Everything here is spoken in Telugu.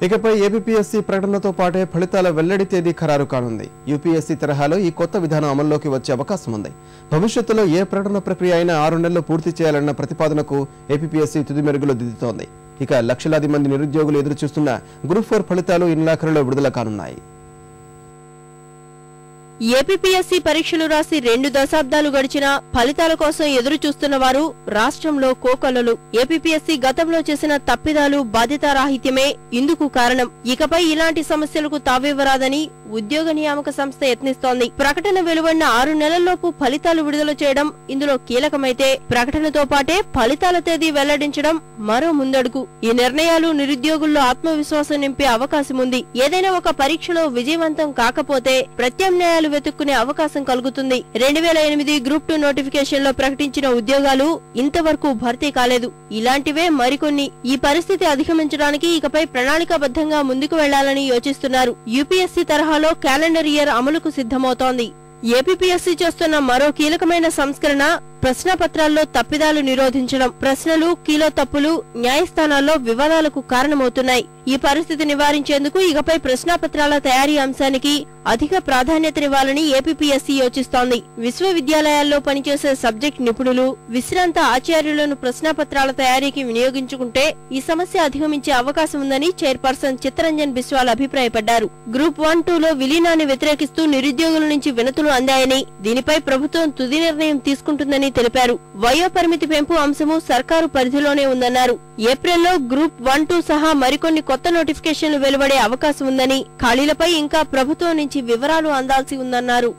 ఇకపై ఏపీఎస్సీ ప్రకటనతో పాటే ఫలితాల వెల్లడి తేదీ ఖరారు కానుంది. యూపీఎస్సీ తరహాలో ఈ కొత్త విధానం అమల్లోకి వచ్చే అవకాశం ఉంది. భవిష్యత్తులో ఏ ప్రకటన ప్రక్రియ అయినా 6 నెలల్లో పూర్తి చేయాలన్న ప్రతిపాదనకు ఏపీఎస్సీ తుది మెరుగులు దిద్దుతోంది. ఇక లక్షలాది మంది నిరుద్యోగులు ఎదురుచూస్తున్న గ్రూప్ 4 ఫలితాలు ఈ నెలాఖరులో విడుదల కానున్నాయి. ఏపీఎస్సీ పరీక్షలు రాసి 2 దశాబ్దాలు గడిచినా ఫలితాల కోసం ఎదురు చూస్తున్న వారు రాష్ట్రంలో కోకొల్లలు. ఏపీఎస్సీ గతంలో చేసిన తప్పిదాలు, బాధ్యతారాహిత్యమే ఇందుకు కారణం. ఇకపై ఇలాంటి సమస్యలకు తావివ్వరాదని ఉద్యోగ నియామక సంస్థ యత్నిస్తోంది. ప్రకటన వెలువడిన 6 నెలల్లోపు ఫలితాలు విడుదల చేయడం ఇందులో కీలకమైతే, ప్రకటనతో పాటే ఫలితాల తేదీ వెల్లడించడం మరో ముందడుగు. ఈ నిర్ణయాలు నిరుద్యోగుల్లో ఆత్మవిశ్వాసం నింపే అవకాశం ఉంది. ఏదైనా ఒక పరీక్షలో విజయవంతం కాకపోతే ప్రత్యామ్నాయాలు వెతుక్కునే అవకాశం కలుగుతుంది. 2008 గ్రూప్ 2 నోటిఫికేషన్ లో ప్రకటించిన ఉద్యోగాలు ఇంతవరకు భర్తీ కాలేదు. ఇలాంటివే మరికొన్ని. ఈ పరిస్థితి అధిగమించడానికి ఇకపై ప్రణాళికాబద్ధంగా ముందుకు వెళ్లాలని యోచిస్తున్నారు. యూపీఎస్సీ తరహాలో క్యాలెండర్ ఇయర్ అమలుకు సిద్ధమవుతోంది. ఏపీఎస్సీ చేస్తున్న మరో కీలకమైన సంస్కరణ ప్రశ్నపత్రాల్లో తప్పిదాలు నిరోధించడం. ప్రశ్నలు, కీలో తప్పులు న్యాయస్థానాల్లో వివాదాలకు కారణమవుతున్నాయి. ఈ పరిస్థితి నివారించేందుకు ఇకపై ప్రశ్నాపత్రాల తయారీ అంశానికి అధిక ప్రాధాన్యతనివ్వాలని ఏపీఎస్సీ యోచిస్తోంది. విశ్వవిద్యాలయాల్లో పనిచేసే సబ్జెక్ట్ నిపుణులు, విశ్రాంత ఆచార్యులను ప్రశ్నాపత్రాల తయారీకి వినియోగించుకుంటే ఈ సమస్య అధిగమించే అవకాశం ఉందని చైర్పర్సన్ చిత్తరంజన్ బిస్వాల్ అభిప్రాయపడ్డారు. గ్రూప్ 1-2లో విలీనాన్ని వ్యతిరేకిస్తూ నిరుద్యోగుల నుంచి వినతులు అందాయని, దీనిపై ప్రభుత్వం తుది నిర్ణయం తీసుకుంటుందని తెలిపారు. వయోపరిమితి పెంపు అంశము సర్కారు పరిధిలోనే ఉందన్నారు. ఏప్రిల్లో గ్రూప్ 1-2 సహా మరికొన్ని కొత్త నోటిఫికేషన్లు వెలువడే అవకాశం ఉందని, ఖాళీలపై ఇంకా ప్రభుత్వం నుంచి వివరాలు అందాల్సి ఉందన్నారు.